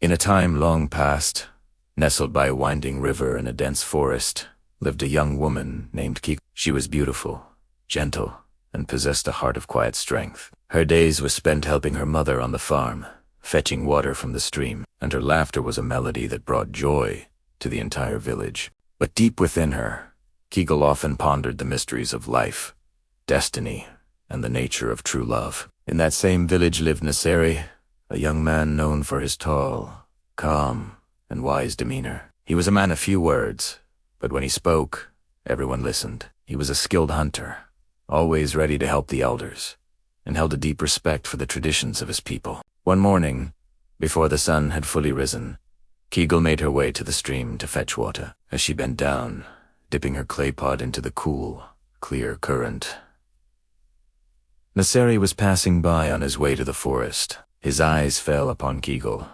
In a time long past, nestled by a winding river in a dense forest, lived a young woman named Kango. She was beautiful, gentle, and possessed a heart of quiet strength. Her days were spent helping her mother on the farm, fetching water from the stream, and her laughter was a melody that brought joy to the entire village. But deep within her, Kango often pondered the mysteries of life, destiny, and the nature of true love. In that same village lived Naseri, a young man known for his tall, calm, and wise demeanor. He was a man of few words, but when he spoke, everyone listened. He was a skilled hunter, always ready to help the elders, and held a deep respect for the traditions of his people. One morning, before the sun had fully risen, Kango made her way to the stream to fetch water. As she bent down, dipping her clay pot into the cool, clear current, Naseri was passing by on his way to the forest. His eyes fell upon Kango,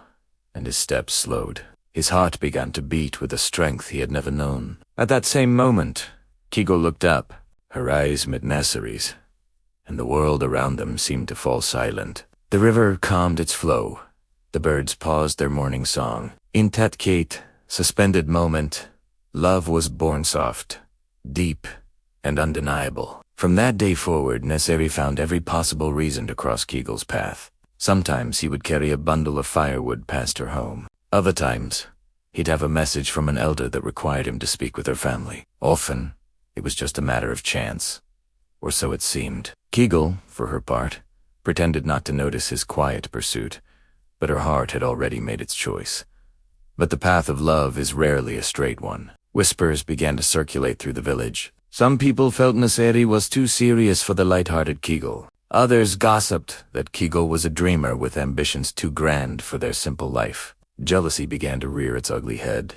and his steps slowed. His heart began to beat with a strength he had never known. At that same moment, Kango looked up. Her eyes met Naseri's, and the world around them seemed to fall silent. The river calmed its flow. The birds paused their morning song. In that suspended moment, love was born soft, deep, and undeniable. From that day forward, Naseri found every possible reason to cross Kango's path. Sometimes he would carry a bundle of firewood past her home. Other times, he'd have a message from an elder that required him to speak with her family. Often, it was just a matter of chance, or so it seemed. Kango, for her part, pretended not to notice his quiet pursuit, but her heart had already made its choice. But the path of love is rarely a straight one. Whispers began to circulate through the village. Some people felt Naseri was too serious for the light-hearted Kango. Others gossiped that Kango was a dreamer with ambitions too grand for their simple life. Jealousy began to rear its ugly head,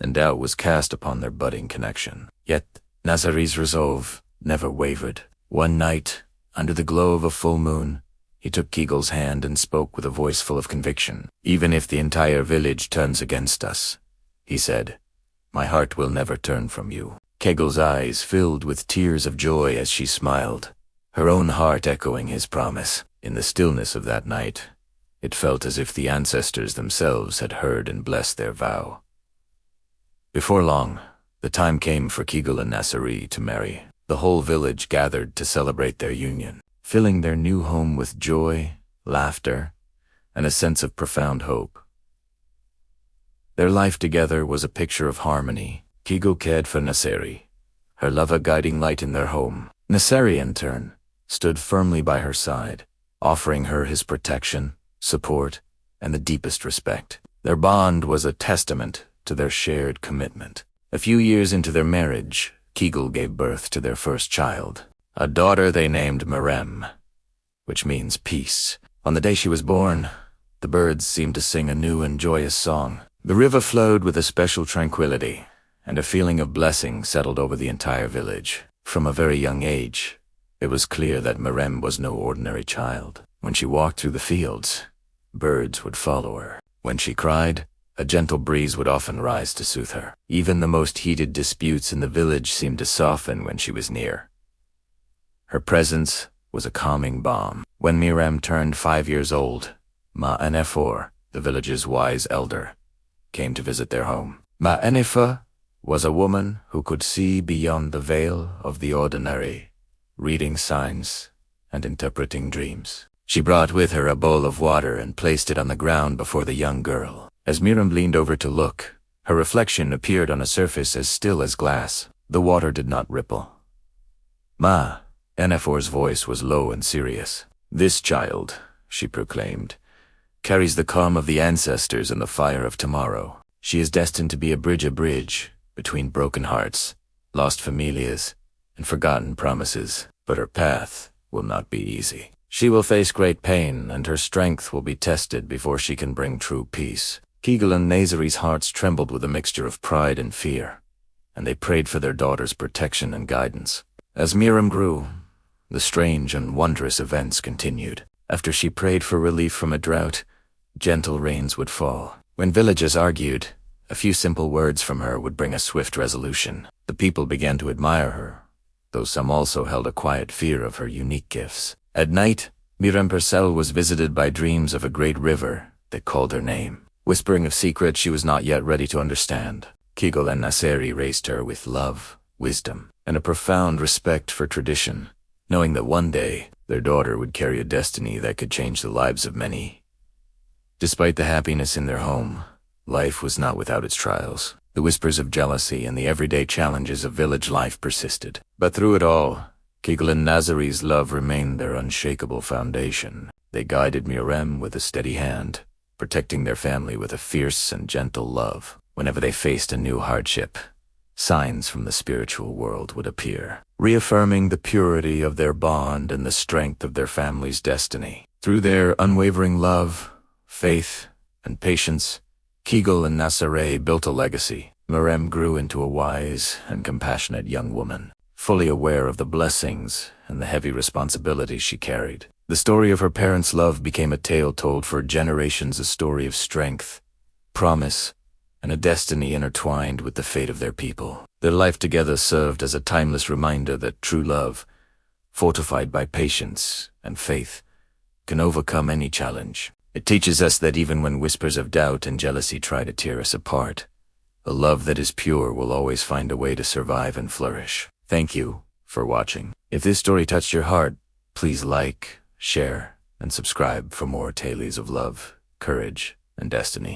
and doubt was cast upon their budding connection. Yet Naseri's resolve never wavered. One night, under the glow of a full moon, he took Kango's hand and spoke with a voice full of conviction. "Even if the entire village turns against us," he said, "my heart will never turn from you." Kango's eyes filled with tears of joy as she smiled, her own heart echoing his promise. In the stillness of that night, it felt as if the ancestors themselves had heard and blessed their vow. Before long, the time came for Kango and Naseri to marry. The whole village gathered to celebrate their union, filling their new home with joy, laughter, and a sense of profound hope. Their life together was a picture of harmony. Kango cared for Naseri, her love a guiding light in their home. Naseri, in turn, stood firmly by her side, offering her his protection, support, and the deepest respect. Their bond was a testament to their shared commitment. A few years into their marriage, Kango gave birth to their first child, a daughter they named Mirem, which means peace. On the day she was born, the birds seemed to sing a new and joyous song. The river flowed with a special tranquility, and a feeling of blessing settled over the entire village. From a very young age, it was clear that Mirem was no ordinary child. When she walked through the fields, birds would follow her. When she cried, a gentle breeze would often rise to soothe her. Even the most heated disputes in the village seemed to soften when she was near. Her presence was a calming balm. When Mirem turned 5 years old, Ma-Enefor, the village's wise elder, came to visit their home. Ma-Enefor was a woman who could see beyond the veil of the ordinary, reading signs and interpreting dreams. She brought with her a bowl of water and placed it on the ground before the young girl. As Mirem leaned over to look, her reflection appeared on a surface as still as glass. The water did not ripple. Ma-Enefor's voice was low and serious. "This child," she proclaimed, "carries the calm of the ancestors and the fire of tomorrow. She is destined to be a bridge between broken hearts, lost familias, and forgotten promises. But her path will not be easy. She will face great pain, and her strength will be tested before she can bring true peace." Kango and Naseri's hearts trembled with a mixture of pride and fear, and they prayed for their daughter's protection and guidance. As Mirem grew, the strange and wondrous events continued. After she prayed for relief from a drought, gentle rains would fall. When villages argued, a few simple words from her would bring a swift resolution. The people began to admire her, though some also held a quiet fear of her unique gifts. At night, Mirem herself was visited by dreams of a great river that called her name. whispering of secrets she was not yet ready to understand. Kigel and Naseri raised her with love, wisdom, and a profound respect for tradition, knowing that one day their daughter would carry a destiny that could change the lives of many. Despite the happiness in their home, life was not without its trials. The whispers of jealousy and the everyday challenges of village life persisted. But through it all, Kigel and Naseri's love remained their unshakable foundation. They guided Murem with a steady hand, protecting their family with a fierce and gentle love. Whenever they faced a new hardship, signs from the spiritual world would appear, reaffirming the purity of their bond and the strength of their family's destiny. Through their unwavering love, faith, and patience, Kigel and Nasere built a legacy. Murem grew into a wise and compassionate young woman, fully aware of the blessings and the heavy responsibilities she carried. The story of her parents' love became a tale told for generations, a story of strength, promise, and a destiny intertwined with the fate of their people. Their life together served as a timeless reminder that true love, fortified by patience and faith, can overcome any challenge. It teaches us that even when whispers of doubt and jealousy try to tear us apart, a love that is pure will always find a way to survive and flourish. Thank you for watching. If this story touched your heart, please like, share, and subscribe for more tales of love, courage, and destiny.